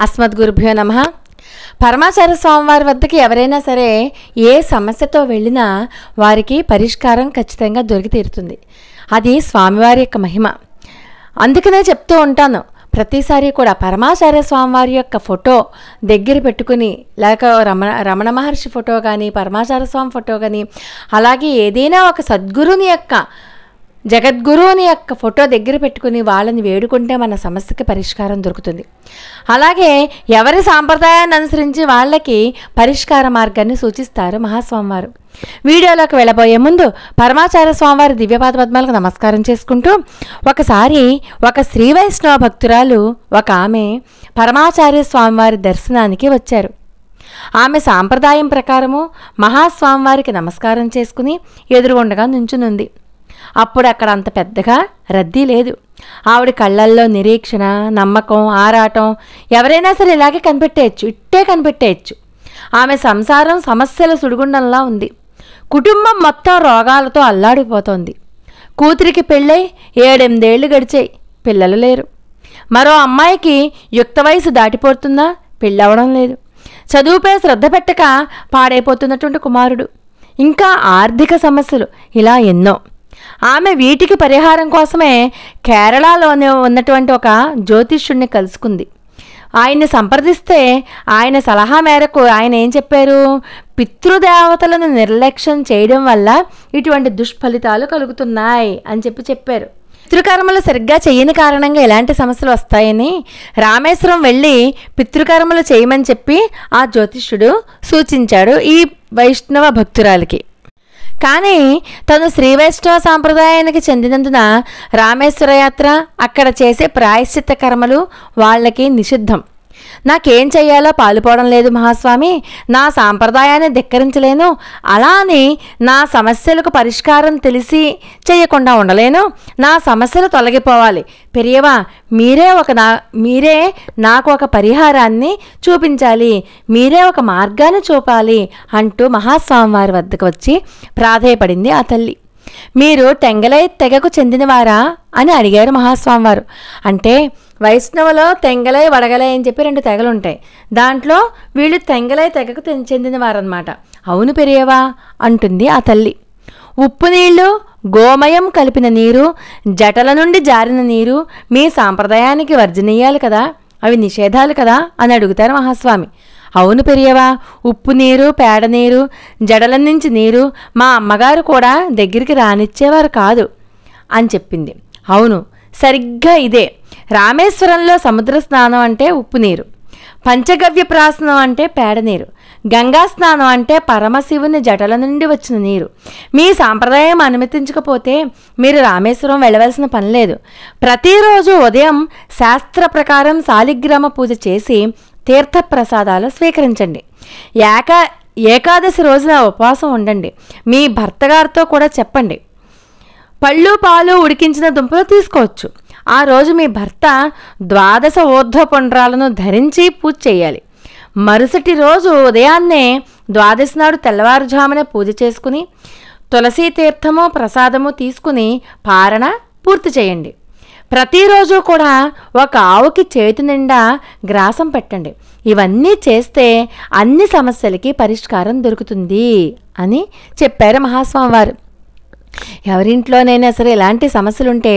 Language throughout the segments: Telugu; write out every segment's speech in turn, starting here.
అస్మద్గురుభ్యో నమః. పరమాచార్య స్వామివారి వద్దకి ఎవరైనా సరే ఏ సమస్యతో వెళ్ళినా వారికి పరిష్కారం ఖచ్చితంగా దొరికి తీరుతుంది. అది స్వామివారి యొక్క మహిమ. అందుకనే చెప్తూ ఉంటాను, ప్రతిసారి కూడా పరమాచార్య స్వామివారి యొక్క ఫోటో దగ్గర పెట్టుకుని, లేక రమణ మహర్షి ఫోటో కానీ, పరమాచార్య స్వామి ఫోటో కానీ, అలాగే ఏదైనా ఒక సద్గురుని యొక్క, జగద్గురువుని యొక్క ఫోటో దగ్గర పెట్టుకుని వాళ్ళని వేడుకుంటే మన సమస్యకి పరిష్కారం దొరుకుతుంది. అలాగే ఎవరి సాంప్రదాయాన్ని అనుసరించి వాళ్ళకి పరిష్కార మార్గాన్ని సూచిస్తారు మహాస్వామివారు. వీడియోలోకి వెళ్ళబోయే ముందు పరమాచార్య స్వామివారి దివ్యపాద పద్మాలకు నమస్కారం చేసుకుంటూ, ఒకసారి ఒక శ్రీ వైష్ణవ భక్తురాలు ఒక ఆమె పరమాచార్య స్వామివారి దర్శనానికి వచ్చారు. ఆమె సాంప్రదాయం ప్రకారము మహాస్వామివారికి నమస్కారం చేసుకుని ఎదురుగుండగా నుంచునుంది. అప్పుడు అక్కడ అంత పెద్దగా రద్దీ లేదు. ఆవిడ కళ్ళల్లో నిరీక్షణ, నమ్మకం, ఆరాటం ఎవరైనా సరే ఇలాగే కనిపెట్టేయచ్చు, ఇట్టే కనిపెట్టేయచ్చు. ఆమె సంసారం సమస్యల సుడిగుండంలా ఉంది. కుటుంబం మొత్తం రోగాలతో అల్లాడిపోతోంది. కూతురికి పెళ్ళై 7-8 ఏళ్ళు గడిచాయి, పిల్లలు లేరు. మరో అమ్మాయికి యుక్త వయసు దాటిపోతుందా, పెళ్ళవడం లేదు. చదువుపై శ్రద్ధ పెట్టక పాడైపోతున్నటువంటి కుమారుడు, ఇంకా ఆర్థిక సమస్యలు, ఇలా ఎన్నో. ఆమె వీటికి పరిహారం కోసమే కేరళలోనే ఉన్నటువంటి ఒక జ్యోతిష్యుడిని కలుసుకుంది. ఆయన్ని సంప్రదిస్తే ఆయన సలహా మేరకు ఆయన ఏం చెప్పారు, పితృదేవతలను నిర్లక్ష్యం చేయడం వల్ల ఇటువంటి దుష్ఫలితాలు కలుగుతున్నాయి అని చెప్పారు. పితృకర్మలు సరిగ్గా చేయని కారణంగా ఎలాంటి సమస్యలు వస్తాయని రామేశ్వరం వెళ్ళి పితృకర్మలు చేయమని చెప్పి ఆ జ్యోతిష్యుడు సూచించాడు ఈ వైష్ణవ భక్తురాలికి. కానీ తను శ్రీ వైష్ణవ సాంప్రదాయానికి చెందినందున రామేశ్వర యాత్ర, అక్కడ చేసే ప్రాయశ్చిత్త కర్మలు వాళ్ళకి నిషిద్ధం. నాకేం చెయ్యాలో పాలుపోవడం లేదు మహాస్వామి, నా సాంప్రదాయాన్ని ధిక్కరించలేను, అలా అని నా సమస్యలకు పరిష్కారం తెలిసి చేయకుండా ఉండలేను, నా సమస్యలు తొలగిపోవాలి, పెరియవా మీరే నాకు ఒక పరిహారాన్ని చూపించాలి, మీరే ఒక మార్గాన్ని చూపాలి అంటూ మహాస్వామివారి వద్దకు వచ్చి ప్రాధేయపడింది ఆ తల్లి. మీరు తెంగలై తెగకు చెందినవారా అని అడిగారు మహాస్వామివారు. అంటే వైష్ణవలో తెంగలై, వడగలై అని చెప్పి 2 తెగలు ఉంటాయి. దాంట్లో వీళ్ళు తెంగలై తెగకు చెందినవారన్నమాట. అవును పెరియవా అంటుంది ఆ తల్లి. ఉప్పు నీళ్లు, గోమయం కలిపిన నీరు, జటల నుండి జారిన నీరు మీ సాంప్రదాయానికి వర్జనీయాలు కదా, అవి నిషేధాలు కదా అని అడుగుతారు మహాస్వామి. అవును పెరియవా, ఉప్పు నీరు, పేడ నీరు, జడల నుంచి నీరు మా అమ్మగారు కూడా దగ్గరికి రానిచ్చేవారు కాదు అని చెప్పింది. అవును, సరిగ్గా ఇదే. రామేశ్వరంలో సముద్ర స్నానం అంటే ఉప్పు నీరు, పంచగవ్య ప్రాసనం అంటే పేడ నీరు, గంగా స్నానం అంటే పరమశివుని జటల నుండి వచ్చిన నీరు. మీ సాంప్రదాయం అనుమతించకపోతే మీరు రామేశ్వరం వెళ్ళవలసిన పని లేదు. ప్రతిరోజు ఉదయం శాస్త్ర ప్రకారం శాలిగ్రామ పూజ చేసి తీర్థప్రసాదాలు స్వీకరించండి. ఏకాదశి రోజున ఉపవాసం ఉండండి. మీ భర్తగారితో కూడా చెప్పండి. పళ్ళు పాలు ఉడికించిన దుంపలు తీసుకోవచ్చు. ఆ రోజు మీ భర్త 12 ఊర్ధ్వపుండ్రాలను ధరించి పూజ చేయాలి. మరుసటి రోజు ఉదయాన్నే 12 నాడు తెల్లవారుజామునే పూజ చేసుకుని తులసీ తీర్థము ప్రసాదము తీసుకుని పారణ పూర్తి చేయండి. ప్రతిరోజు కూడా ఒక ఆవుకి చేతి నిండా గ్రాసం పెట్టండి. ఇవన్నీ చేస్తే అన్ని సమస్యలకి పరిష్కారం దొరుకుతుంది అని చెప్పారు మహాస్వామివారు. ఎవరింట్లోనైనా సరే ఇలాంటి సమస్యలుంటే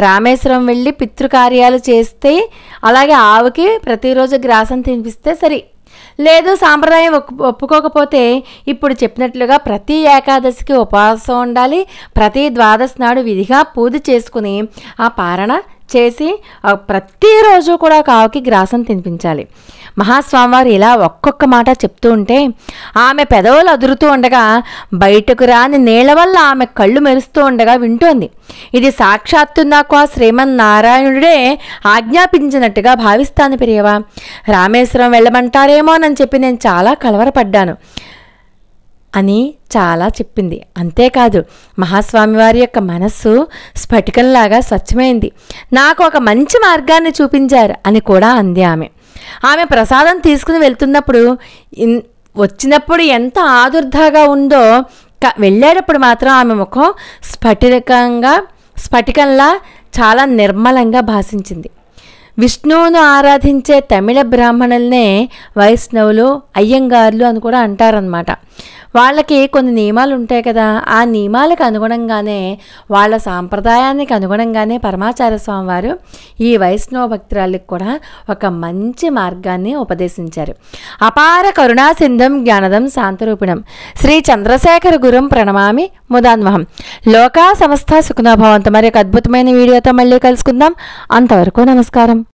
రామేశ్వరం వెళ్ళి పితృకార్యాలు చేస్తే, అలాగే ఆవుకి ప్రతిరోజు గ్రాసం తినిపిస్తే సరి. లేదు సాంప్రదాయం ఒప్పుకోకపోతే ఇప్పుడు చెప్పినట్లుగా ప్రతి ఏకాదశికి ఉపవాసం ఉండాలి. ప్రతి 12 నాడు విధిగా పూజ చేసుకుని ఆ పారణ చేసి ప్రతిరోజు కూడా కావుకి గ్రాసం తినిపించాలి. మహాస్వామివారు ఇలా ఒక్కొక్క మాట చెప్తూ ఉంటే ఆమె పెదవులు అదురుతూ ఉండగా, బయటకు రాని నీళ్ల వల్ల ఆమె కళ్ళు మెరుస్తూ ఉండగా వింటోంది. ఇది సాక్షాత్తు నాకు ఆ శ్రీమన్నారాయణుడే ఆజ్ఞాపించినట్టుగా భావిస్తాను పెరియవా. రామేశ్వరం వెళ్ళమంటారేమోనని చెప్పి నేను చాలా కలవరపడ్డాను అని చాలా చెప్పింది. అంతేకాదు మహాస్వామివారి యొక్క మనస్సు స్ఫటికంలాగా స్వచ్ఛమైంది. నాకు ఒక మంచి మార్గాన్ని చూపించారు అని కూడా అంది ఆమె ప్రసాదం తీసుకుని వెళ్తున్నప్పుడు వచ్చినప్పుడు ఎంత ఆదుర్దాగా ఉందో, వెళ్ళేటప్పుడు మాత్రం ఆమె ముఖం స్ఫటికంలా చాలా నిర్మలంగా భాషించింది. విష్ణువును ఆరాధించే తమిళ బ్రాహ్మణులనే వైష్ణవులు, అయ్యంగార్లు అని కూడా అంటారనమాట. వాళ్ళకి కొన్ని నియమాలు ఉంటాయి కదా, ఆ నియమాలకు అనుగుణంగానే వాళ్ళ సాంప్రదాయానికి అనుగుణంగానే పరమాచార్య స్వామి వారు ఈ వైష్ణవ భక్తురాళ్ళకి కూడా ఒక మంచి మార్గాన్ని ఉపదేశించారు. అపార కరుణా సింధం జ్ఞానదం శాంతరూపిణం శ్రీ చంద్రశేఖర గురుం ప్రణమామి ముదాన్వహం. లోకా సమస్త సుఖనోభవంతు. మరి ఒక అద్భుతమైన వీడియోతో మళ్ళీ కలుసుకుందాం. అంతవరకు నమస్కారం.